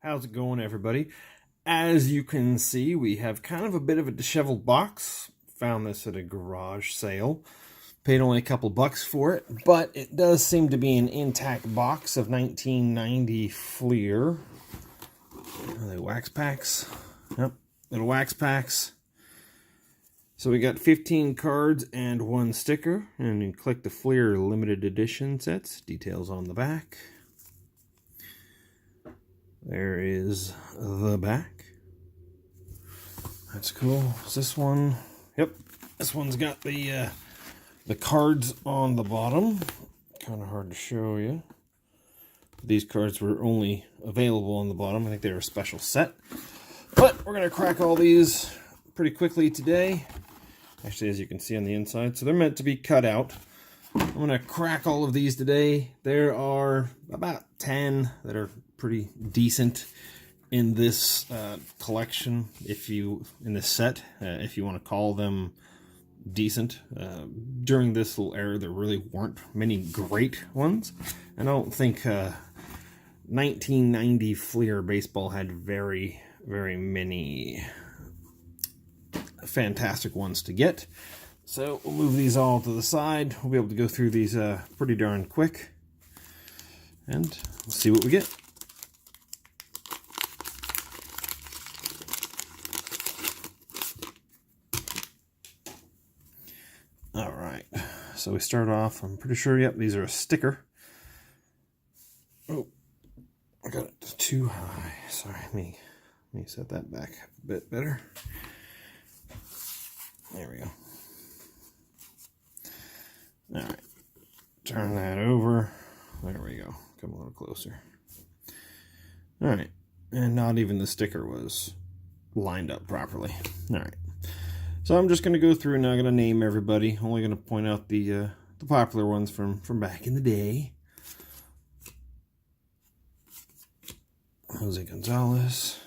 How's it going, everybody? As you can see, we have kind of a bit of a disheveled box. Found this at a garage sale. Paid only a couple bucks for it, but it does seem to be an intact box of 1990 Fleer. Are they wax packs? Yep, little wax packs. So we got 15 cards and one sticker, and you click the Fleer limited edition sets. Details on the back. There is the back. That's cool. Is this one? Yep. This one's got the cards on the bottom. Kind of hard to show you. These cards were only available on the bottom. I think they were a special set. But we're going to crack all these pretty quickly today. Actually, as you can see on the inside. So they're meant to be cut out. I'm going to crack all of these today. There are about 10 that are pretty decent in this collection, in this set, if you want to call them decent. During this little era, there really weren't many great ones. And I don't think 1990 Fleer baseball had very, very many fantastic ones to get. So we'll move these all to the side. We'll be able to go through these pretty darn quick. And we'll see what we get. All right, so we start off, I'm pretty sure, yep, these are a sticker. Oh, I got it too high. Sorry, let me set that back a bit better. There we go. All right, turn that over. There we go. Come a little closer. All right, and not even the sticker was lined up properly. All right, so I'm just going to go through and I'm going to name everybody. Only going to point out the popular ones from back in the day. Jose Gonzalez,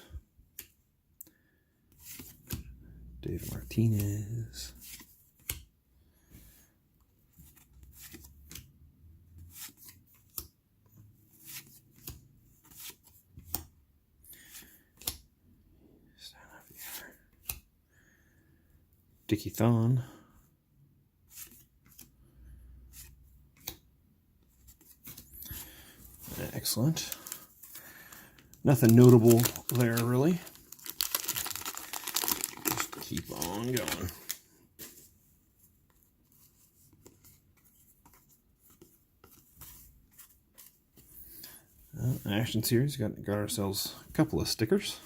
Dave Martinez, Dickie Thon, excellent. Nothing notable there, really. Just keep on going. Action series, got ourselves a couple of stickers.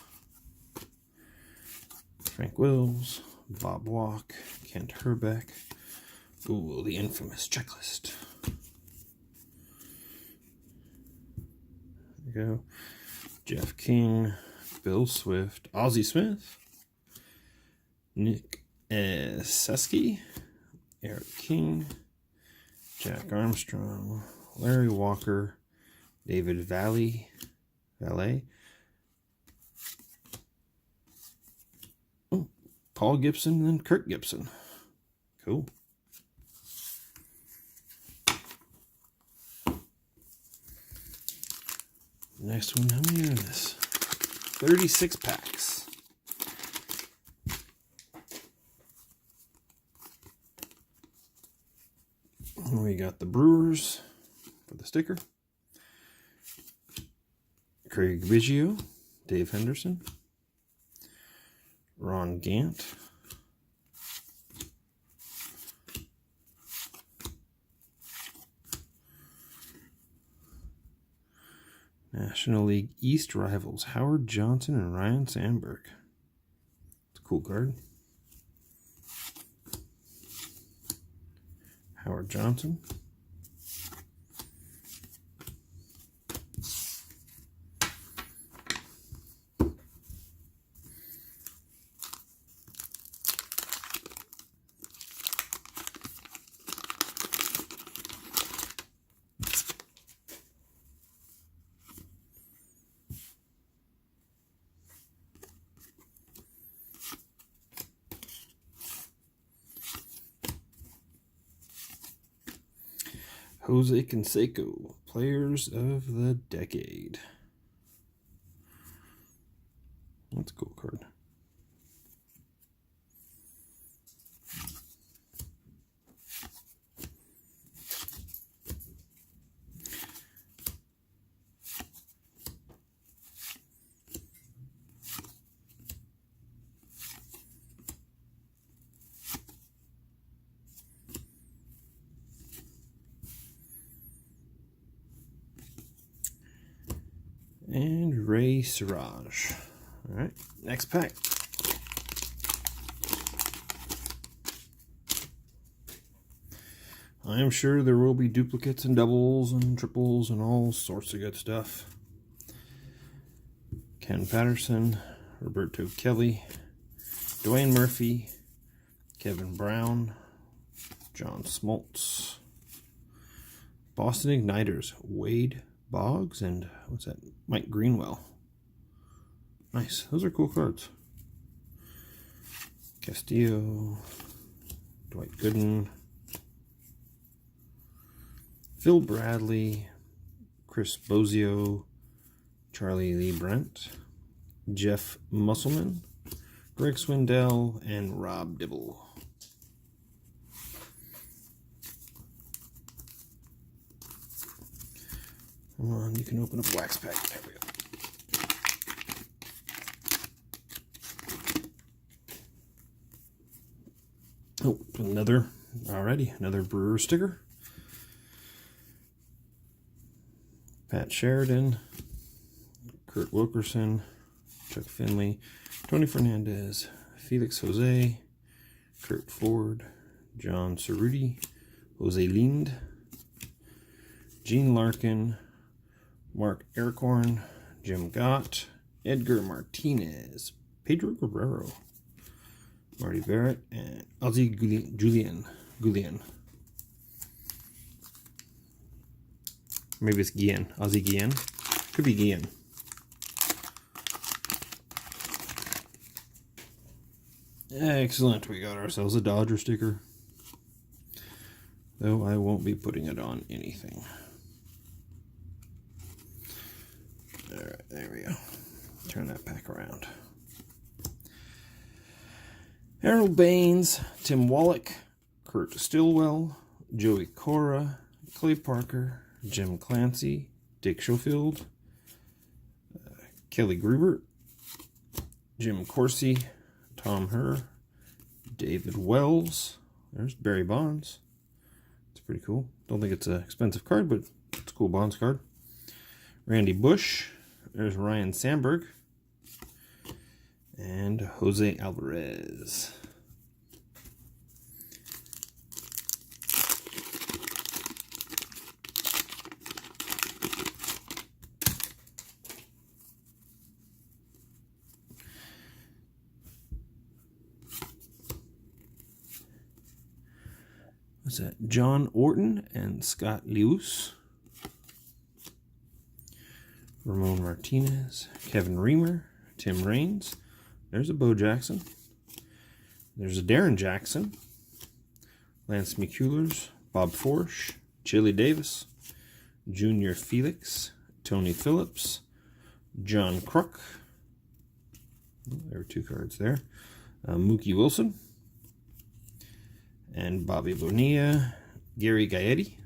Frank Wills, Bob Walk, Kent Herbeck. Ooh, the infamous checklist. There we go. Jeff King, Bill Swift, Ozzie Smith, Nick Seski, Eric King, Jack Armstrong, Larry Walker, David Valle, Paul Gibson, and Kirk Gibson. Cool. Next one, how many are this? 36 packs. And we got the Brewers for the sticker. Craig Biggio, Dave Henderson, Ron Gant, National League East rivals Howard Johnson and Ryan Sandberg. It's a cool card. Howard Johnson. Jose Canseco, Players of the Decade. That's a cool card. And Ray Siraj. All right, next pack. I am sure there will be duplicates and doubles and triples and all sorts of good stuff. Ken Patterson, Roberto Kelly, Dwayne Murphy, Kevin Brown, John Smoltz, Boston Igniters, Wade Boggs, and what's that? Mike Greenwell. Nice. Those are cool cards. Castillo, Dwight Gooden, Phil Bradley, Chris Bozio, Charlie Lee Brent, Jeff Musselman, Greg Swindell, and Rob Dibble. Come on, you can open up a wax pack. There we go. Oh, another Brewer sticker. Pat Sheridan, Kurt Wilkerson, Chuck Finley, Tony Fernandez, Felix Jose, Kurt Ford, John Cerruti, Jose Lind, Gene Larkin, Mark Ericorn, Jim Gott, Edgar Martinez, Pedro Guerrero, Marty Barrett, and Ozzie Guillen. Maybe it's Guillen. Ozzie Guillen. Could be Guillen. Excellent. We got ourselves a Dodger sticker. Though I won't be putting it on anything. Alright, there we go. Turn that back around. Harold Baines, Tim Wallach, Kurt Stillwell, Joey Cora, Clay Parker, Jim Clancy, Dick Schofield, Kelly Gruber, Jim Corsi, Tom Herr, David Wells. There's Barry Bonds. It's pretty cool. Don't think it's an expensive card, but it's a cool Bonds card. Randy Bush. There's Ryan Sandberg. And Jose Alvarez. What's that? John Orton and Scott Lewis. Ramon Martinez, Kevin Reamer, Tim Raines. There's a Bo Jackson. There's a Darren Jackson. Lance McCullers, Bob Forsch, Chili Davis, Junior Felix, Tony Phillips, John Kruk. There were two cards there. Mookie Wilson. And Bobby Bonilla, Gary Gaetti.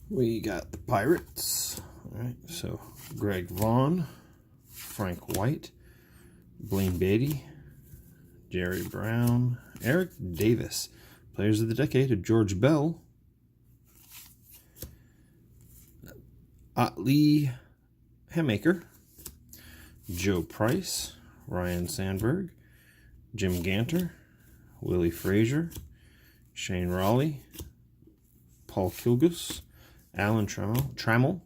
We got the Pirates. All right, so Greg Vaughn, Frank White, Blaine Beatty, Jerry Brown, Eric Davis, Players of the Decade, George Bell, Lee Hemaker, Joe Price, Ryan Sandberg, Jim Ganter, Willie Frazier, Shane Raleigh, Paul Kilgus, Alan Trammell,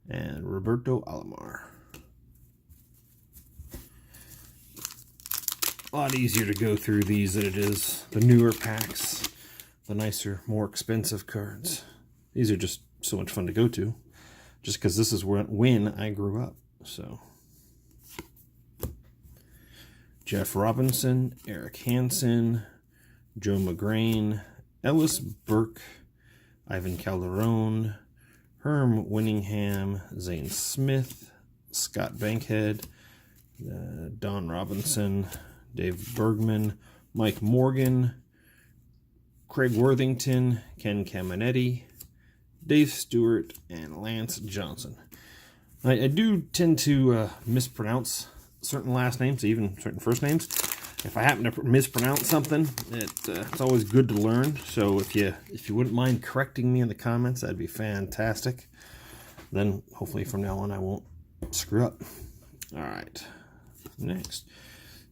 and Roberto Alomar. A lot easier to go through these than it is the newer packs, the nicer, more expensive cards. These are just so much fun to go to, just because this is when I grew up. So, Jeff Robinson, Eric Hansen, Joe McGrain, Ellis Burke, Ivan Calderon, Herm Winningham, Zane Smith, Scott Bankhead, Don Robinson, Dave Bergman, Mike Morgan, Craig Worthington, Ken Caminetti, Dave Stewart, and Lance Johnson. I do tend to mispronounce certain last names, even certain first names. If I happen to mispronounce something, it's always good to learn. So if you wouldn't mind correcting me in the comments, that'd be fantastic. Then hopefully from now on I won't screw up. All right, next,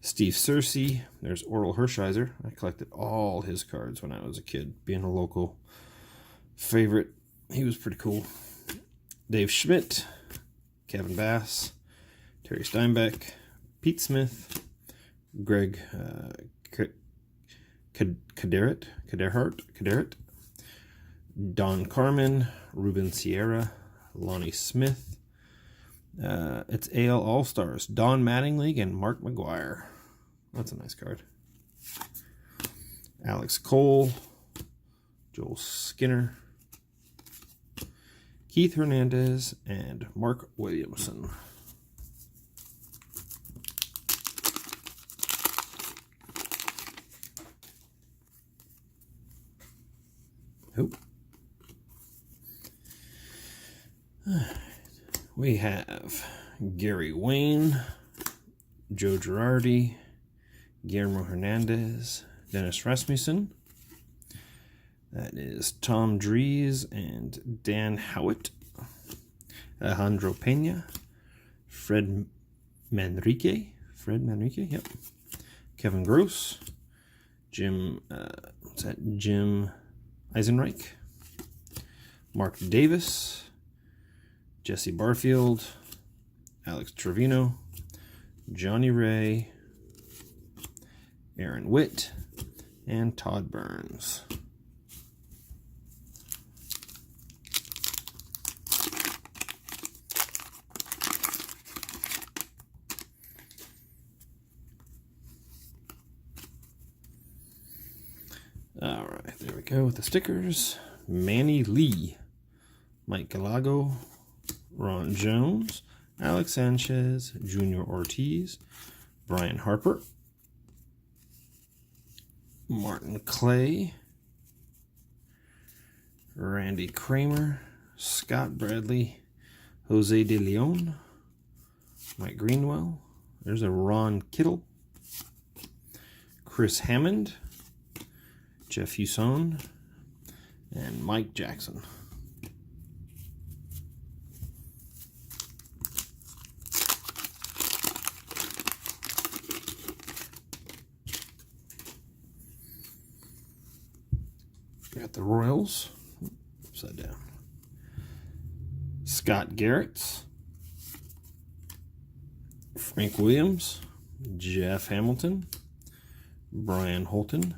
Steve Searcy. There's Oral Hershiser. I collected all his cards when I was a kid, being a local favorite. He was pretty cool. Dave Schmidt, Kevin Bass, Terry Steinbeck, Pete Smith, Greg Kaderhart, Don Carmen, Ruben Sierra, Lonnie Smith. It's AL All-Stars, Don Mattingly and Mark McGuire. That's a nice card. Alex Cole, Joel Skinner, Keith Hernandez, and Mark Williamson. Oh. We have Gary Wayne, Joe Girardi, Guillermo Hernandez, Dennis Rasmussen. That is Tom Dries and Dan Howitt, Alejandro Pena, Fred Manrique, yep. Kevin Gross, Jim Eisenreich, Mark Davis, Jesse Barfield, Alex Trevino, Johnny Ray, Aaron Witt, and Todd Burns. All right, there we go with the stickers. Manny Lee, Mike Galago, Ron Jones, Alex Sanchez, Junior Ortiz, Brian Harper, Martin Clay, Randy Kramer, Scott Bradley, Jose De Leon, Mike Greenwell. There's a Ron Kittle, Chris Hammond, Jeff Husson, and Mike Jackson. We got the Royals, upside down. Scott Garrett, Frank Williams, Jeff Hamilton, Brian Holton,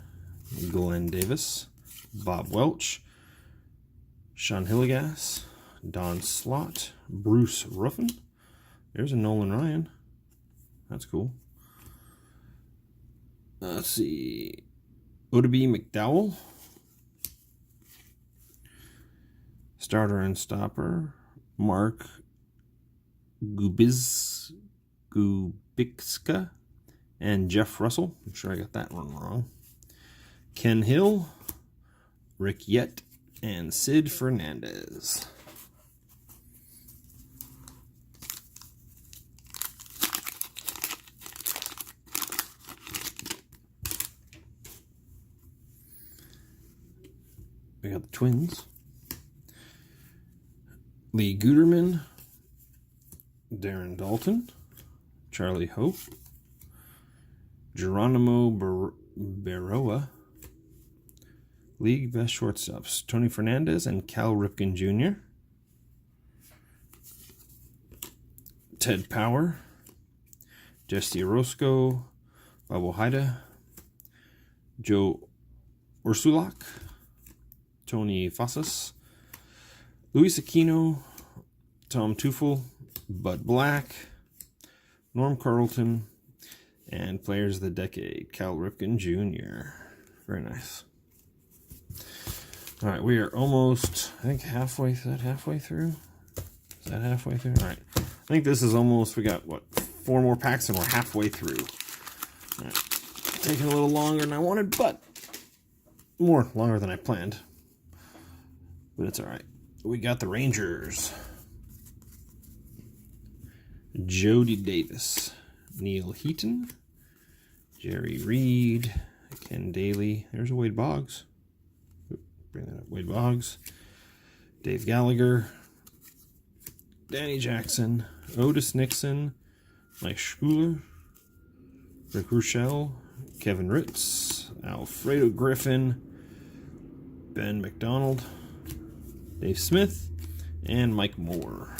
Glenn Davis, Bob Welch, Sean Hillegas, Don Slott, Bruce Ruffin. There's a Nolan Ryan. That's cool. Let's see. Oddibe McDowell. Starter and stopper. Mark Gubicka and Jeff Russell. I'm sure I got that one wrong. Ken Hill, Rick Yett, and Sid Fernandez. We got the Twins. Lee Guterman, Darren Dalton, Charlie Hope, Geronimo Berroa. League best shortstops, Tony Fernandez and Cal Ripken Jr. Ted Power, Jesse Orozco, Bob Haida, Joe Ursulak, Tony Fossas, Luis Aquino, Tom Teufel, Bud Black, Norm Carlton, And Players of the Decade, Cal Ripken Jr. Very nice. All right, we are almost, I think, halfway. Is that halfway through? Is that halfway through? All right. I think this is almost, we got, what, 4 more packs and we're halfway through. All right. Taking a little longer than I wanted, but longer than I planned. But it's all right. We got the Rangers. Jody Davis. Neil Heaton. Jerry Reed. Ken Daly. There's a Wade Boggs. Bring that up. Wade Boggs. Dave Gallagher. Danny Jackson. Otis Nixon. Mike Schuler. Rick Rochelle. Kevin Ritz. Alfredo Griffin. Ben McDonald. Dave Smith. And Mike Moore.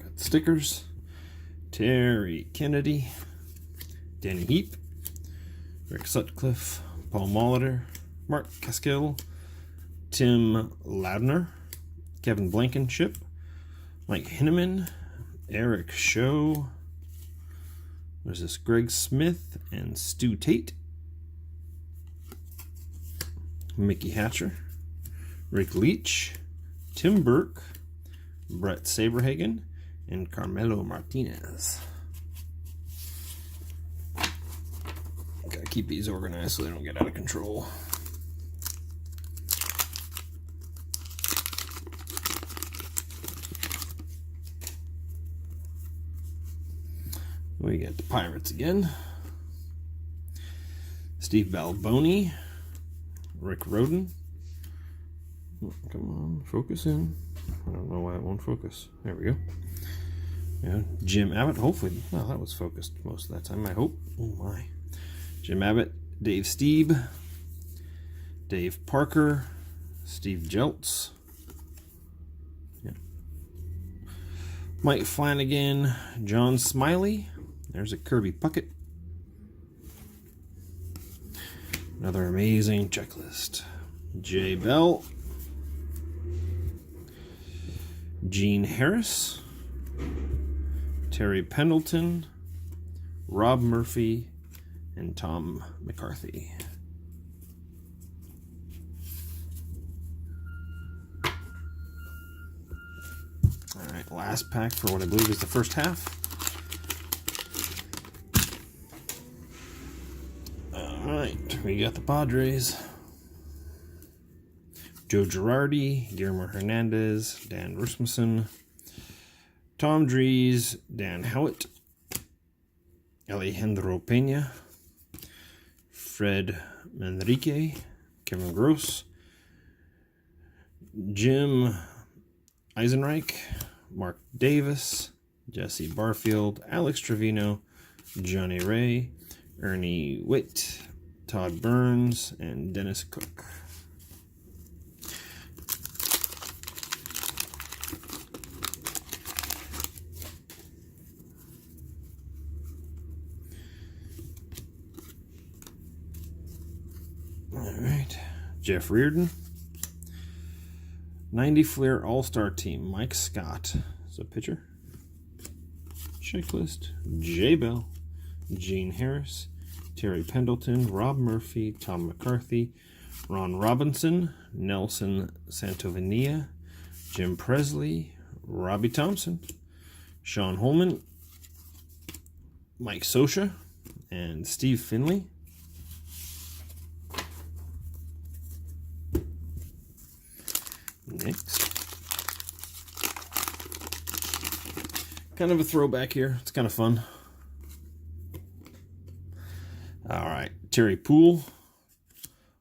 Got the stickers. Terry Kennedy. Danny Heap. Rick Sutcliffe. Paul Molitor. Mark Caskill. Tim Loudner. Kevin Blankenship. Mike Hinneman. Eric Show. There's this Greg Smith and Stu Tate. Mickey Hatcher. Rick Leach. Tim Burke. Brett Saberhagen. And Carmelo Martinez. Gotta keep these organized so they don't get out of control. We got the Pirates again. Steve Balboni. Rick Roden. Oh, come on, focus in. I don't know why it won't focus. There we go. Yeah, Jim Abbott. Hopefully, well, that was focused most of that time, I hope. Oh my. Jim Abbott. Dave Steeb. Dave Parker. Steve Jeltz. Yeah. Mike Flanagan. John Smiley. There's a Kirby Puckett. Another amazing checklist. Jay Bell. Gene Harris. Terry Pendleton. Rob Murphy. And Tom McCarthy. All right, last pack for what I believe is the first half. Alright, we got the Padres. Joe Girardi, Guillermo Hernandez, Dan Rasmussen, Tom Dries, Dan Howitt, Alejandro Pena, Fred Manrique, Kevin Gross, Jim Eisenreich, Mark Davis, Jesse Barfield, Alex Trevino, Johnny Ray, Ernie Witt, Todd Burns, and Dennis Cook. All right, Jeff Reardon. 90 Fleer All-Star Team, Mike Scott is a pitcher. Checklist, Jay Bell, Gene Harris, Terry Pendleton, Rob Murphy, Tom McCarthy, Ron Robinson, Nelson Santovenia, Jim Presley, Robbie Thompson, Sean Holman, Mike Sosha, and Steve Finley. Next. Kind of a throwback here. It's kind of fun. All right. Terry Poole.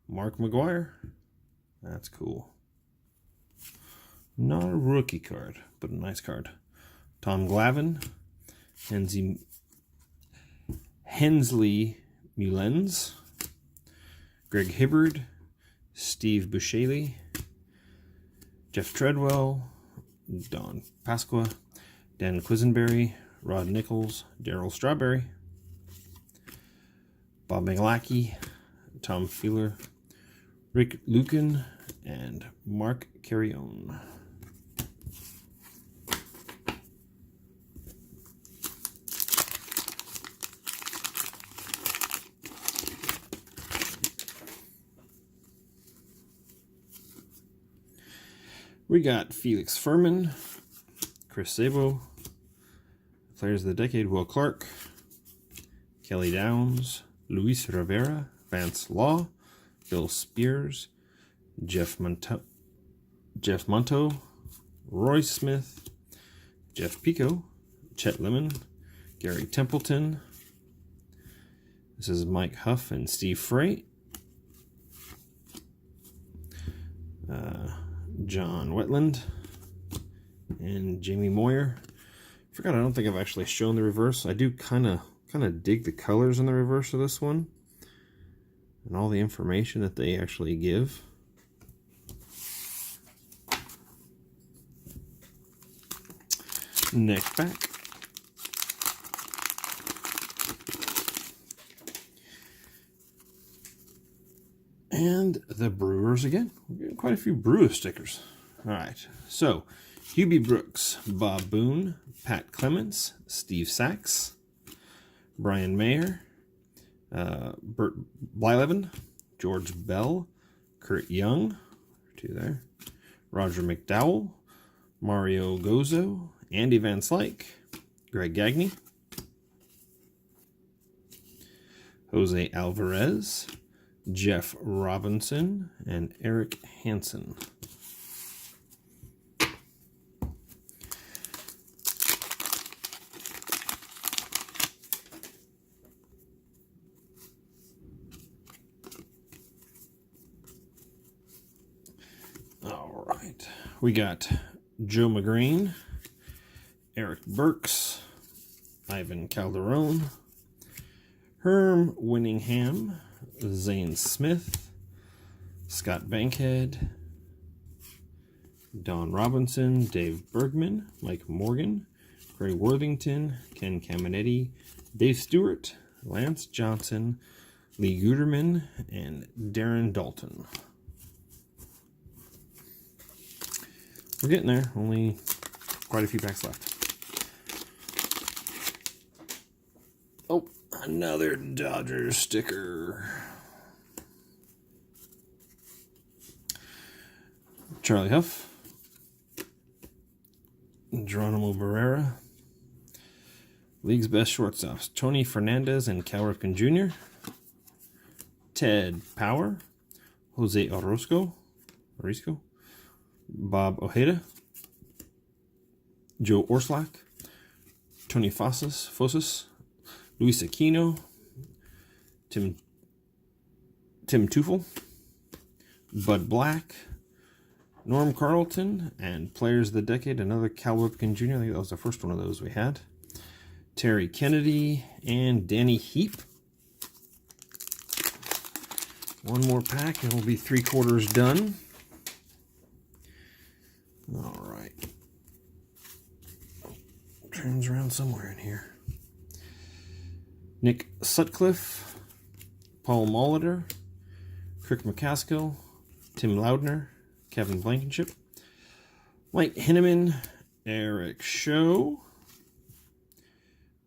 Mark McGuire. That's cool. Not a rookie card, but a nice card. Tom Glavine. Hensley Mullens. Greg Hibbard. Steve Buscemi. Jeff Treadwell. Don Pasqua. Dan Quisenberry. Rod Nichols. Darryl Strawberry. Bob Miglacki. Tom Feeler. Rick Lucan. and Mark Carrion. We got Felix Furman, Chris Sabo, Players of the Decade, Will Clark, Kelly Downs, Luis Rivera, Vance Law, Bill Spears, Jeff Monto, Roy Smith, Jeff Pico, Chet Lemon, Gary Templeton. This is Mike Huff and Steve Frey. John Wetland and Jamie Moyer. Forgot, I don't think I've actually shown the reverse. I do kind of dig the colors in the reverse of this one and all the information that they actually give. Next pack. And the Brewers again. We're getting quite a few Brewers stickers. All right. So, Hubie Brooks, Bob Boone, Pat Clements, Steve Sachs, Brian Mayer, Bert Blyleven, George Bell, Kurt Young, two there, Roger McDowell, Mario Gozo, Andy Van Slyke, Greg Gagne, Jose Alvarez, Jeff Robinson, and Eric Hansen. All right, we got Joe McGreen, Eric Burks, Ivan Calderon, Herm Winningham, Zane Smith, Scott Bankhead, Don Robinson, Dave Bergman, Mike Morgan, Gray Worthington, Ken Caminetti, Dave Stewart, Lance Johnson, Lee Guterman, and Darren Dalton. We're getting there. Only quite a few packs left. Oh, another Dodgers sticker. Charlie Huff, Geronimo Barrera, League's best shortstops, Tony Fernandez and Cal Ripken Jr., Ted Power, Jose Orozco, Bob Ojeda, Joe Orslak, Tony Fossas, Luis Aquino, Tim Teufel, Bud Black, Norm Carlton, and Players of the Decade, another Cal Ripken Jr. I think that was the first one of those we had. Terry Kennedy and Danny Heap. One more pack and we'll be 3/4 done. All right. Turns around somewhere in here. Nick Sutcliffe, Paul Molitor, Kirk McCaskill, Tim Loudner, Kevin Blankenship, Mike Henneman, Eric Show,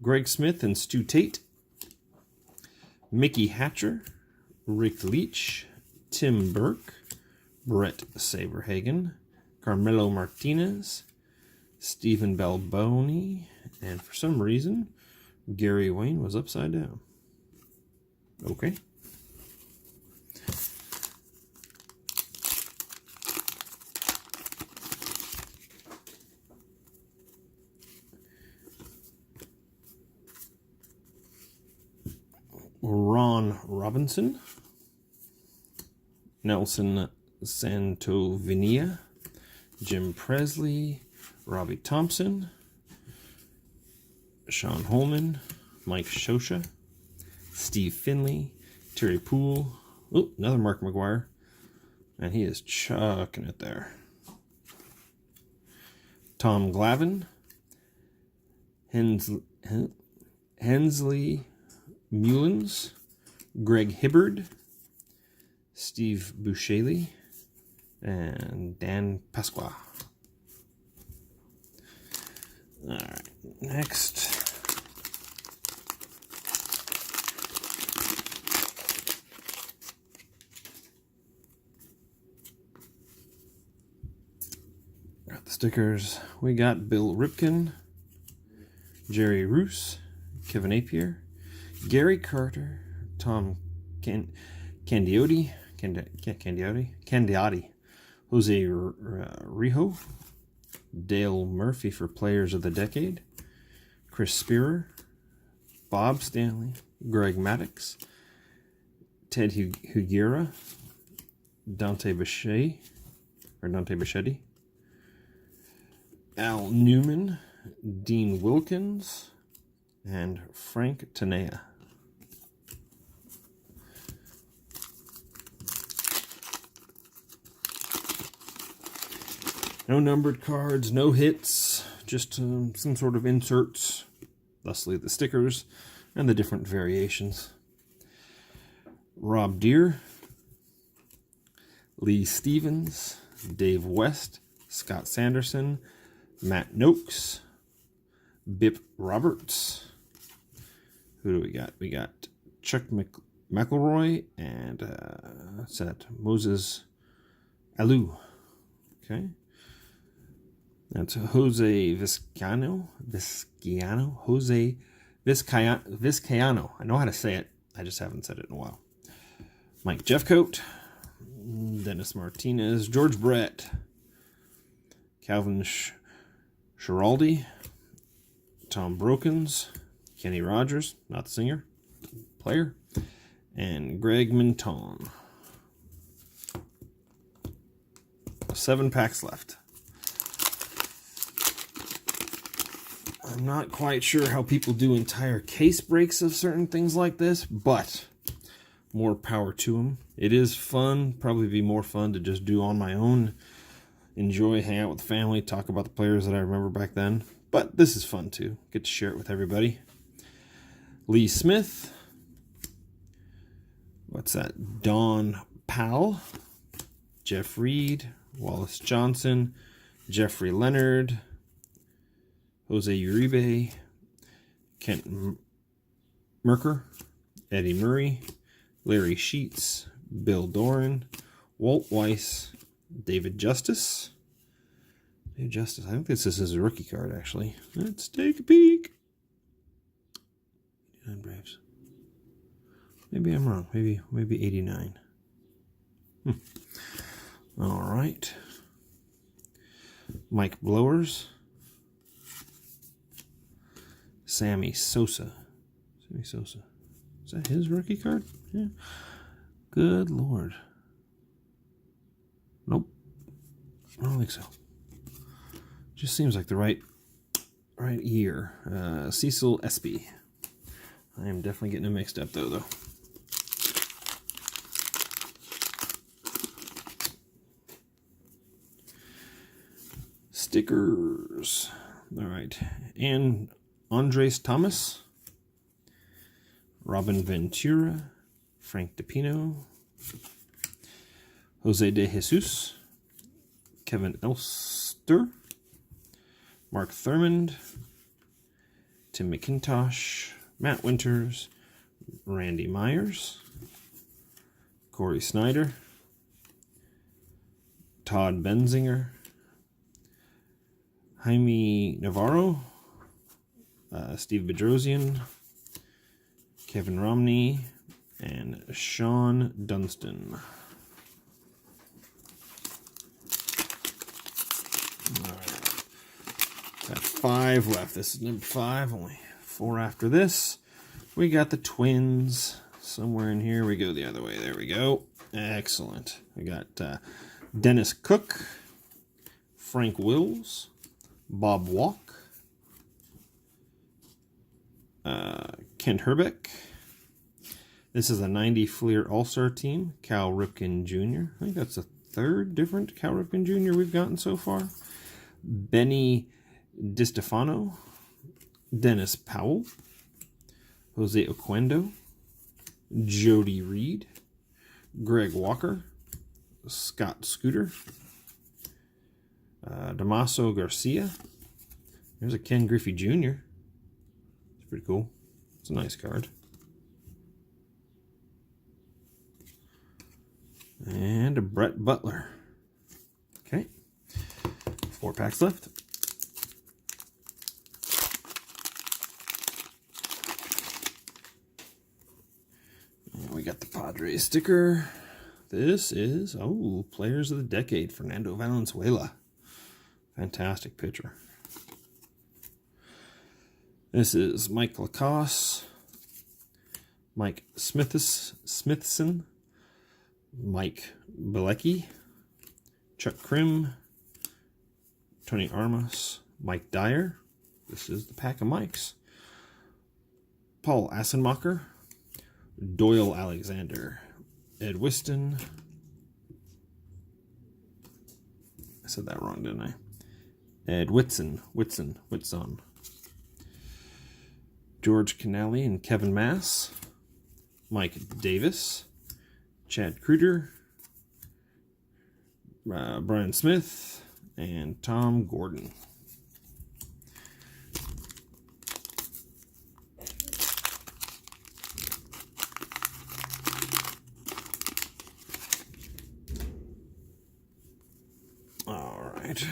Greg Smith and Stu Tate, Mickey Hatcher, Rick Leach, Tim Burke, Brett Saberhagen, Carmelo Martinez, Stephen Balboni, and for some reason, Gary Wayne was upside down. Okay. Ron Robinson, Nelson Santovenia, Jim Presley, Robbie Thompson, Sean Holman, Mike Shosha, Steve Finley, Terry Poole, oh, another Mark McGuire, and he is chucking it there. Tom Glavine, Hensley Mullins, Greg Hibbard, Steve Buscemi, and Dan Pasqua. All right, next. Got the stickers. We got Bill Ripken, Jerry Roos, Kevin Napier, Gary Carter, Tom Candiotti, Jose Rijo, Dale Murphy for Players of the Decade, Chris Spearer, Bob Stanley, Greg Maddox, Ted Higuera, Dante Bichetti, Al Newman, Dean Wilkins, and Frank Tanea. No numbered cards, no hits, just some sort of inserts, thusly the stickers and the different variations. Rob Deere, Lee Stevens, Dave West, Scott Sanderson, Matt Noakes, Bip Roberts. Who do we got? We got Chuck McElroy and what's that? Moses Alou. Okay. That's Jose Vizcaino. Jose Vizcaino. I know how to say it. I just haven't said it in a while. Mike Jeffcoat, Dennis Martinez, George Brett, Calvin Schiraldi, Tom Brokens, Kenny Rogers, not the singer, player, and Greg Minton. 7 packs left. I'm not quite sure how people do entire case breaks of certain things like this, but more power to them. It is fun, probably be more fun to just do on my own. Enjoy, hang out with the family, talk about the players that I remember back then. But this is fun too. Get to share it with everybody. Lee Smith. What's that? Don Powell. Jeff Reed. Wallace Johnson. Jeffrey Leonard. Jose Uribe, Kent Merker, Eddie Murray, Larry Sheets, Bill Doran, Walt Weiss, David Justice. I think this is his rookie card, actually. Let's take a peek. 89 Braves. Maybe I'm wrong. Maybe 89. All right. Mike Blowers. Sammy Sosa. Is that his rookie card? Yeah. Good Lord. Nope. I don't think so. Just seems like the right year. Cecil Espy. I am definitely getting them mixed up though. Stickers. All right. And Andres Thomas, Robin Ventura, Frank DePino, Jose De Jesus, Kevin Elster, Mark Thurmond, Tim McIntosh, Matt Winters, Randy Myers, Corey Snyder, Todd Benzinger, Jaime Navarro, Steve Bedrosian, Kevin Romney, and Sean Dunston. All right. Got 5 left. This is number 5, only 4 after this. We got the Twins somewhere in here. We go the other way. There we go. Excellent. We got Dennis Cook, Frank Wills, Bob Walk, Kent Herbeck. This is a 90 Fleer All-Star team. Cal Ripken Jr. I think that's the 3rd different Cal Ripken Jr. we've gotten so far. Benny DiStefano, Dennis Powell, Jose Oquendo, Jody Reed, Greg Walker, Scott Scooter. Damaso Garcia. There's a Ken Griffey Jr. It's pretty cool. It's a nice card. And a Brett Butler. Okay. 4 packs left. And we got the Padres sticker. This is, oh, Players of the Decade, Fernando Valenzuela. Fantastic picture. This is Mike Lacoste, Mike Smithson, Mike Bilecki, Chuck Krim, Tony Armas, Mike Dyer. This is the pack of Mikes. Paul Assenmacher, Doyle Alexander, Ed Whiston. I said that wrong, didn't I? Ed Whitson. George Canale and Kevin Mass. Mike Davis. Chad Kruger. Brian Smith. And Tom Gordon. All right.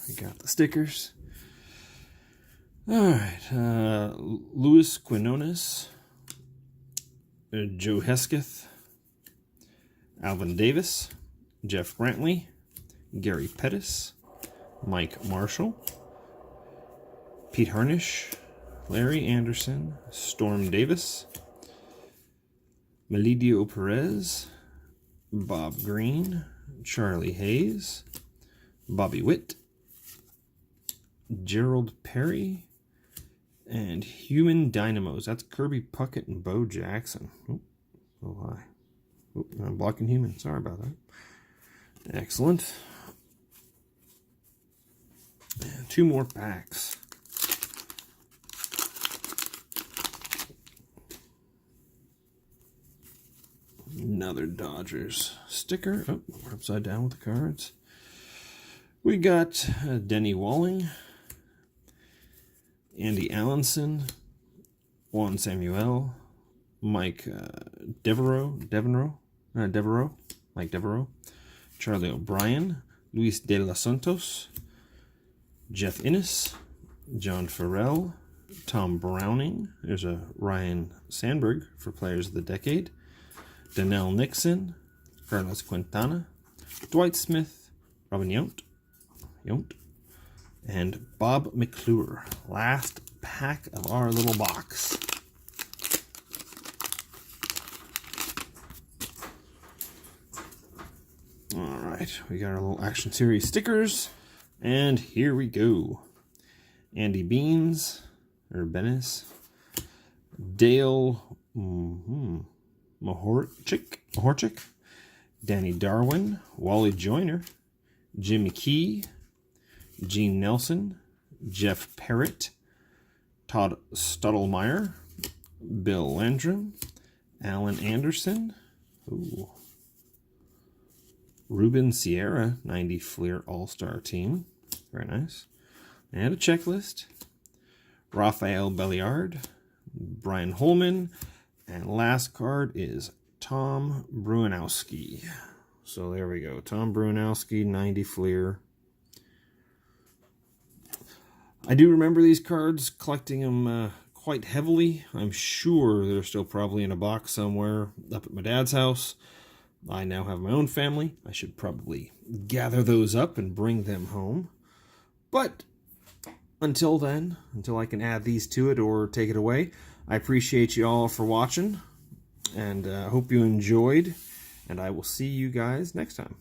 We got the stickers. All right. Luis Quinones. Joe Hesketh. Alvin Davis. Jeff Brantley. Gary Pettis. Mike Marshall. Pete Harnish. Larry Anderson. Storm Davis. Melidio Perez. Bob Green. Charlie Hayes. Bobby Witt. Gerald Perry. And Human Dynamos. That's Kirby Puckett and Bo Jackson. Oh, hi. Oh, I'm blocking Human. Sorry about that. Excellent. And 2 more packs. Another Dodgers sticker. Oh, we're upside down with the cards. We got Denny Walling, Andy Allenson, Juan Samuel, Mike Devereaux, Mike Devereaux, Charlie O'Brien, Luis De Los Santos, Jeff Innes, John Farrell, Tom Browning. There's a Ryan Sandberg for Players of the Decade, Donnell Nixon, Carlos Quintana, Dwight Smith, Robin Yount, and Bob McClure. Last pack of our little box. All right, we got our little Action Series stickers, and here we go. Andy Beans, or Benes, Dale Mahorchik, Danny Darwin, Wally Joyner, Jimmy Key, Gene Nelson, Jeff Parrott, Todd Stottlemyre, Bill Landrum, Alan Anderson, Ruben Sierra, 90 Fleer All-Star Team, very nice, and a checklist, Rafael Belliard, Brian Holman, and last card is Tom Bruanowski. So there we go, Tom Bruanowski, 90 Fleer. I do remember these cards, collecting them quite heavily. I'm sure they're still probably in a box somewhere up at my dad's house. I now have my own family. I should probably gather those up and bring them home. But until then, until I can add these to it or take it away, I appreciate you all for watching, and hope you enjoyed, and I will see you guys next time.